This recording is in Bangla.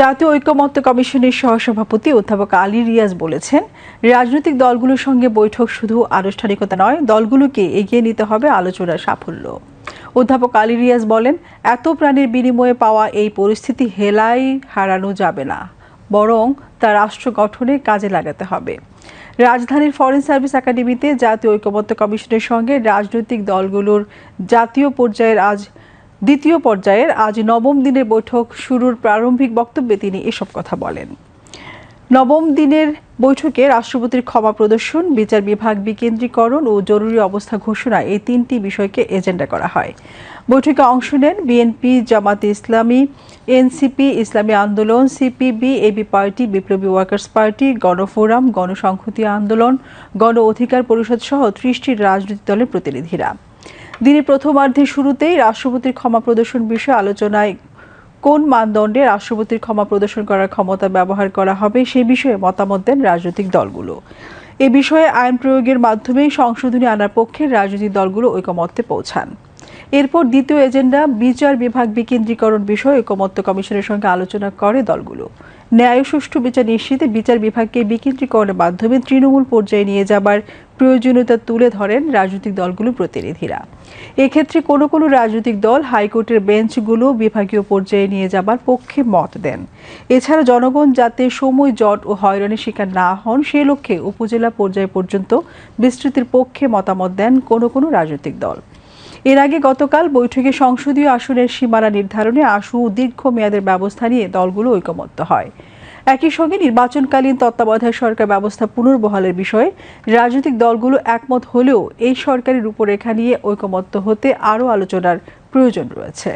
জাতীয় ঐকমত্য কমিশনের সহসভাপতি অধ্যাপক আলী রিয়াজ বলেছেন, রাজনৈতিক দলগুলোর সঙ্গে বৈঠক শুধু আনুষ্ঠানিকতা নয়, দলগুলোকে এগিয়ে নিতে হবে আলোচনার সাফল্য। অধ্যাপক আলী রিয়াজ বলেন, এত প্রাণের বিনিময়ে পাওয়া এই পরিস্থিতি হেলায় হারানো যাবে না, বরং তা রাষ্ট্র গঠনে কাজে লাগাতে হবে। রাজধানীর ফরেন সার্ভিস একাডেমিতে জাতীয় ঐকমত্য কমিশনের সঙ্গে রাজনৈতিক দলগুলোর দ্বিতীয় পর্যায়ের আজ নবম দিনের বৈঠক শুরুর প্রারম্ভিক বক্তব্যে তিনি এসব কথা বলেন। নবম দিনের বৈঠকে রাষ্ট্রপতির ক্ষমা প্রদর্শন, বিচার বিভাগ বিকেন্দ্রীকরণ ও জরুরি অবস্থা ঘোষণা এই তিনটি বিষয়কে এজেন্ডা করা হয়। বৈঠকে অংশ নেন বিএনপি, জামাতে ইসলামী, এনসিপি, ইসলামী আন্দোলন, সিপিবি, এবি পার্টি, বিপ্লবী ওয়ার্কার্স পার্টি, গণফোরাম, গণসংহতি আন্দোলন, গণ অধিকার পরিষদ সহ ৩০টি রাজনৈতিক দলের প্রতিনিধিরা। দিনের প্রথমার্ধের শুরুতেই রাষ্ট্রপতির ক্ষমা প্রদর্শন বিষয়ে আলোচনায় কোন মানদণ্ডে রাষ্ট্রপতির ক্ষমা প্রদর্শন করার ক্ষমতা ব্যবহার করা হবে সে বিষয়ে মতামত দেন রাজনৈতিক দলগুলো। এ বিষয়ে আইন প্রয়োগের মাধ্যমে সংশোধনী আনার পক্ষে রাজনৈতিক দলগুলো ঐকমত্যে পৌঁছান। এরপর দ্বিতীয় এজেন্ডা বিচার বিভাগ বিকেন্দ্রীকরণ বিষয়ে ঐকমত্য কমিশনের সঙ্গে আলোচনা করে দলগুলো। ন্যায় ও সুষ্ঠু বিচার নিশ্চিতে বিচার বিভাগকে বিকেন্দ্রীকরণের মাধ্যমে তৃণমূল পর্যায়ে নিয়ে যাবার প্রয়োজনীয়তা তুলে ধরেন রাজনৈতিক দলগুলোর প্রতিনিধিরা। এক্ষেত্রে কোনো কোনো রাজনৈতিক দল হাইকোর্টের বেঞ্চগুলো বিভাগীয় পর্যায়ে নিয়ে যাবার পক্ষে মত দেন। এছাড়া জনগণ যাতে সময় জট ও হয়রানির শিকার না হন সে লক্ষ্যে উপজেলা পর্যায় পর্যন্ত বিস্তৃতির পক্ষে মতামত দেন কোনো কোনো রাজনৈতিক দল। এর আগে গতকাল বৈঠকে সংসদীয় আসনের সীমানা নির্ধারণে আশু দীর্ঘ মেয়াদের ব্যবস্থা নিয়ে দলগুলো ঐকমত্য হয়। একই সঙ্গে নির্বাচনকালীন তত্ত্বাবধায়ক সরকার ব্যবস্থা পুনর্বহালের বিষয়ে রাজনৈতিক দলগুলো একমত হলেও এই সরকারি রূপরেখা নিয়ে ঐকমত্য হতে আরও আলোচনার প্রয়োজন রয়েছে।